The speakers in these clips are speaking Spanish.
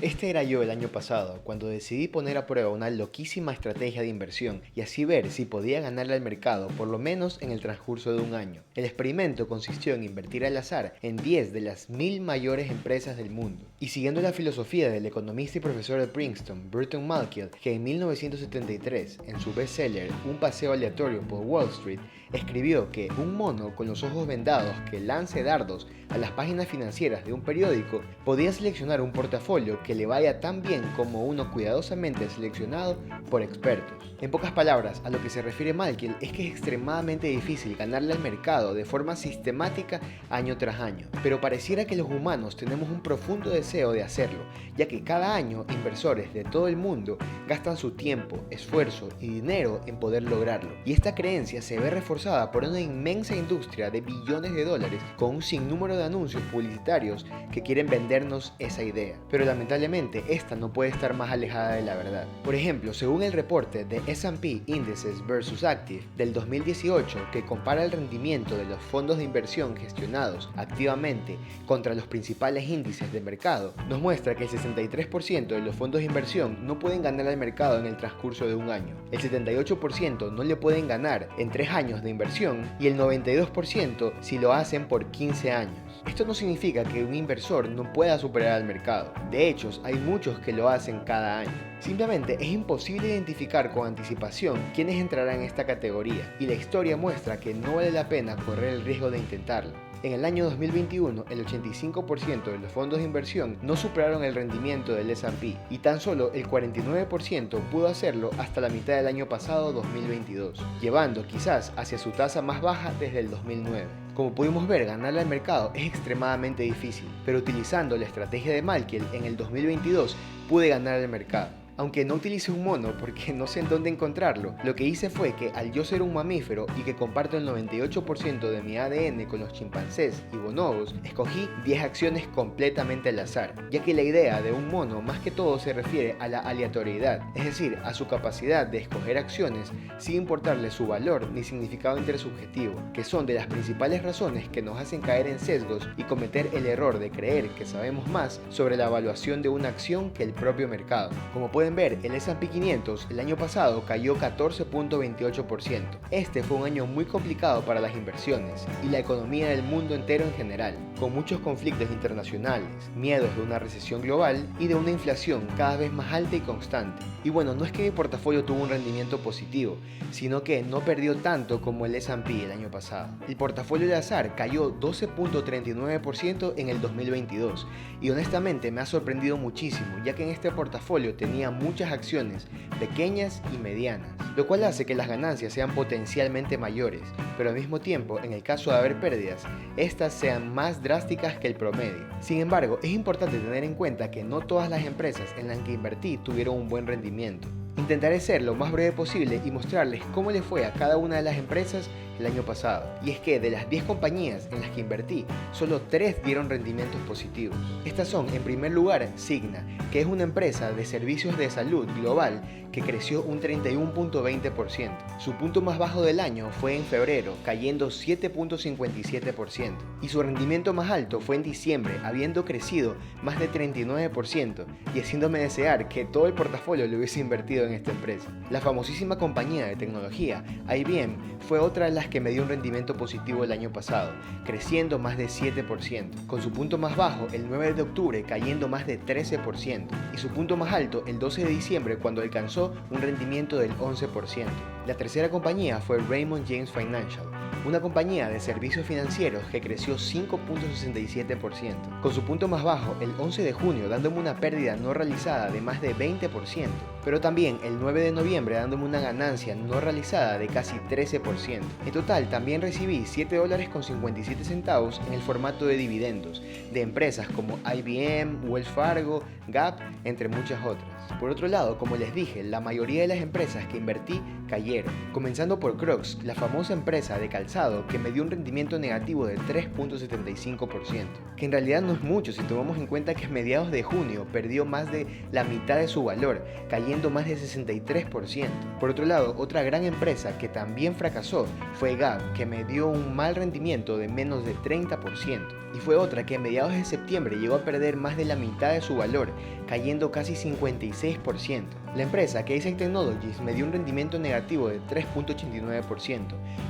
Este era yo el año pasado, cuando decidí poner a prueba una loquísima estrategia de inversión y así ver si podía ganarle al mercado por lo menos en el transcurso de un año. El experimento consistió en invertir al azar en 10 de las 1000 mayores empresas del mundo. Y siguiendo la filosofía del economista y profesor de Princeton, Burton Malkiel, que en 1973, en su bestseller Un paseo aleatorio por Wall Street, escribió que un mono con los ojos vendados que lance dardos a las páginas financieras de un periódico podía seleccionar un portafolio que le vaya tan bien como uno cuidadosamente seleccionado por expertos. En pocas palabras, a lo que se refiere Malkiel es que es extremadamente difícil ganarle al mercado de forma sistemática año tras año, pero pareciera que los humanos tenemos un profundo deseo de hacerlo, ya que cada año inversores de todo el mundo gastan su tiempo, esfuerzo y dinero en poder lograrlo, y esta creencia se ve reforzada por una inmensa industria de billones de dólares con un sinnúmero de anuncios publicitarios que quieren vendernos esa idea. Pero lamentablemente esta no puede estar más alejada de la verdad. Por ejemplo, según el reporte de S&P Indices vs Active del 2018, que compara el rendimiento de los fondos de inversión gestionados activamente contra los principales índices de mercado, nos muestra que el 63% de los fondos de inversión no pueden ganar al mercado en el transcurso de un año, el 78% no le pueden ganar en 3 años de inversión y el 92% si lo hacen por 15 años. Esto no significa que un inversor no pueda superar al mercado. De hecho, hay muchos que lo hacen cada año. Simplemente es imposible identificar con anticipación quiénes entrarán en esta categoría, y la historia muestra que no vale la pena correr el riesgo de intentarlo. En el año 2021, el 85% de los fondos de inversión no superaron el rendimiento del S&P y tan solo el 49% pudo hacerlo hasta la mitad del año pasado 2022, llevando quizás hacia su tasa más baja desde el 2009. Como pudimos ver, ganarle al mercado es extremadamente difícil, pero utilizando la estrategia de Malkiel en el 2022 pude ganar al mercado. Aunque no utilicé un mono porque no sé en dónde encontrarlo, lo que hice fue que al yo ser un mamífero y que comparto el 98% de mi ADN con los chimpancés y bonobos, escogí 10 acciones completamente al azar, ya que la idea de un mono más que todo se refiere a la aleatoriedad, es decir, a su capacidad de escoger acciones sin importarle su valor ni significado intersubjetivo, que son de las principales razones que nos hacen caer en sesgos y cometer el error de creer que sabemos más sobre la evaluación de una acción que el propio mercado. Como pueden ver, el S&P 500 el año pasado cayó 14.28%. Este fue un año muy complicado para las inversiones y la economía del mundo entero en general, con muchos conflictos internacionales, miedos de una recesión global y de una inflación cada vez más alta y constante. Y bueno, no es que mi portafolio tuvo un rendimiento positivo, sino que no perdió tanto como el S&P el año pasado. El portafolio de azar cayó 12.39% en el 2022 y honestamente me ha sorprendido muchísimo, ya que en este portafolio tenía muchas acciones pequeñas y medianas, lo cual hace que las ganancias sean potencialmente mayores, pero al mismo tiempo, en el caso de haber pérdidas, estas sean más drásticas que el promedio. Sin embargo, es importante tener en cuenta que no todas las empresas en las que invertí tuvieron un buen rendimiento. Intentaré ser lo más breve posible y mostrarles cómo le fue a cada una de las empresas el año pasado. Y es que de las 10 compañías en las que invertí, solo 3 dieron rendimientos positivos. Estas son, en primer lugar, Cigna, que es una empresa de servicios de salud global que creció un 31.20%. Su punto más bajo del año fue en febrero, cayendo 7.57%. Y su rendimiento más alto fue en diciembre, habiendo crecido más de 39% y haciéndome desear que todo el portafolio lo hubiese invertido en esta empresa. La famosísima compañía de tecnología, IBM, fue otra de las que me dio un rendimiento positivo el año pasado, creciendo más de 7%, con su punto más bajo el 9 de octubre cayendo más de 13%, y su punto más alto el 12 de diciembre cuando alcanzó un rendimiento del 11%. La tercera compañía fue Raymond James Financial, una compañía de servicios financieros que creció 5.67%, con su punto más bajo el 11 de junio dándome una pérdida no realizada de más de 20%, pero también el 9 de noviembre dándome una ganancia no realizada de casi 13%. En total también recibí $7.57 en el formato de dividendos de empresas como IBM, Wells Fargo, Gap, entre muchas otras. Por otro lado, como les dije, la mayoría de las empresas que invertí cayeron, comenzando por Crocs, la famosa empresa de calzado lanzado que me dio un rendimiento negativo de 3.75%, que en realidad no es mucho si tomamos en cuenta que a mediados de junio perdió más de la mitad de su valor, cayendo más de 63%. Por otro lado, otra gran empresa que también fracasó fue Gap, que me dio un mal rendimiento de menos de 30%, y fue otra que a mediados de septiembre llegó a perder más de la mitad de su valor, cayendo casi 56%. La empresa Kaizen Technologies me dio un rendimiento negativo de 3.89%,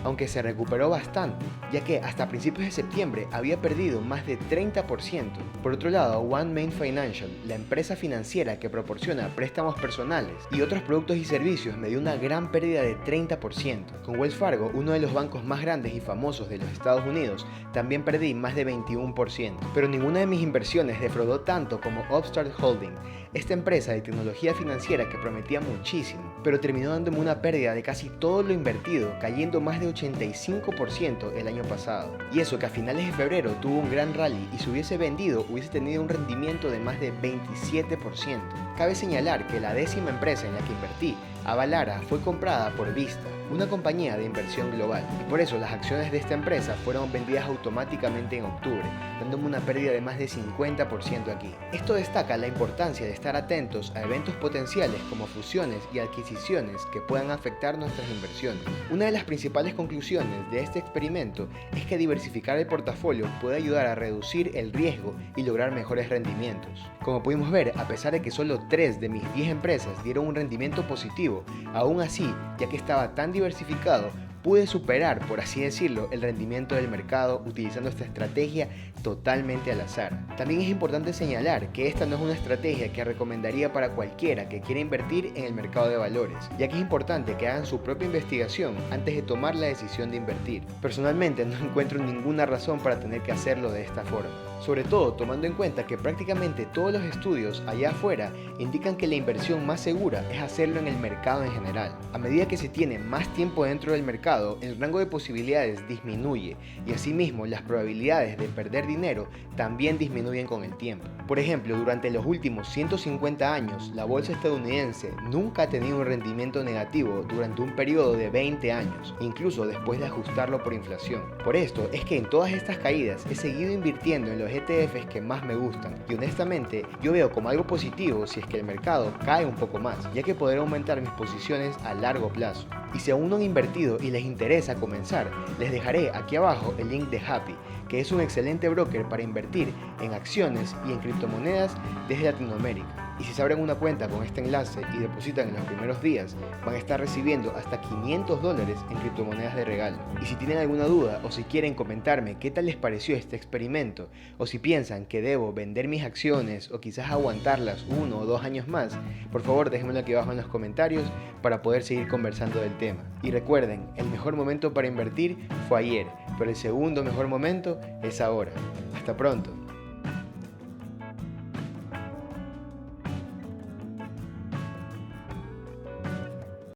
aunque se recuperó bastante, ya que hasta principios de septiembre había perdido más de 30%. Por otro lado, One Main Financial, la empresa financiera que proporciona préstamos personales y otros productos y servicios, me dio una gran pérdida de 30%. Con Wells Fargo, uno de los bancos más grandes y famosos de los Estados Unidos, también perdí más de 21%. Pero ninguna de mis inversiones defraudó tanto como Upstart Holding, esta empresa de tecnología financiera que prometía muchísimo, pero terminó dándome una pérdida de casi todo lo invertido, cayendo más de 85% el año pasado. Y eso que a finales de febrero tuvo un gran rally y si hubiese vendido hubiese tenido un rendimiento de más de 27%. Cabe señalar que la 10ª empresa en la que invertí, Avalara, fue comprada por Vista, una compañía de inversión global, y por eso las acciones de esta empresa fueron vendidas automáticamente en octubre, dándome una pérdida de más de 50% aquí. Esto destaca la importancia de estar atentos a eventos potenciales como fusiones y adquisiciones que puedan afectar nuestras inversiones. Una de las principales conclusiones de este experimento es que diversificar el portafolio puede ayudar a reducir el riesgo y lograr mejores rendimientos. Como pudimos ver, a pesar de que solo 3 de mis 10 empresas dieron un rendimiento positivo, aún así, ya que estaba tan diversificado, pude superar, por así decirlo, el rendimiento del mercado utilizando esta estrategia totalmente al azar. También es importante señalar que esta no es una estrategia que recomendaría para cualquiera que quiera invertir en el mercado de valores, ya que es importante que hagan su propia investigación antes de tomar la decisión de invertir. Personalmente no encuentro ninguna razón para tener que hacerlo de esta forma, sobre todo tomando en cuenta que prácticamente todos los estudios allá afuera indican que la inversión más segura es hacerlo en el mercado en general. A medida que se tiene más tiempo dentro del mercado, el rango de posibilidades disminuye y asimismo las probabilidades de perder dinero también disminuyen con el tiempo. Por ejemplo, durante los últimos 150 años, la bolsa estadounidense nunca ha tenido un rendimiento negativo durante un periodo de 20 años, incluso después de ajustarlo por inflación. Por esto es que en todas estas caídas he seguido invirtiendo en los ETFs que más me gustan y honestamente yo veo como algo positivo si es que el mercado cae un poco más, ya que podré aumentar mis posiciones a largo plazo. Y si aún no han invertido y les interesa comenzar, les dejaré aquí abajo el link de Happy, que es un excelente broker para invertir en acciones y en criptomonedas desde Latinoamérica. Y si se abren una cuenta con este enlace y depositan en los primeros días, van a estar recibiendo hasta $500 en criptomonedas de regalo. Y si tienen alguna duda o si quieren comentarme qué tal les pareció este experimento, o si piensan que debo vender mis acciones o quizás aguantarlas 1 o 2 años más, por favor déjenmelo aquí abajo en los comentarios para poder seguir conversando del tema. Y recuerden, el mejor momento para invertir fue ayer, pero el segundo mejor momento es ahora. Hasta pronto.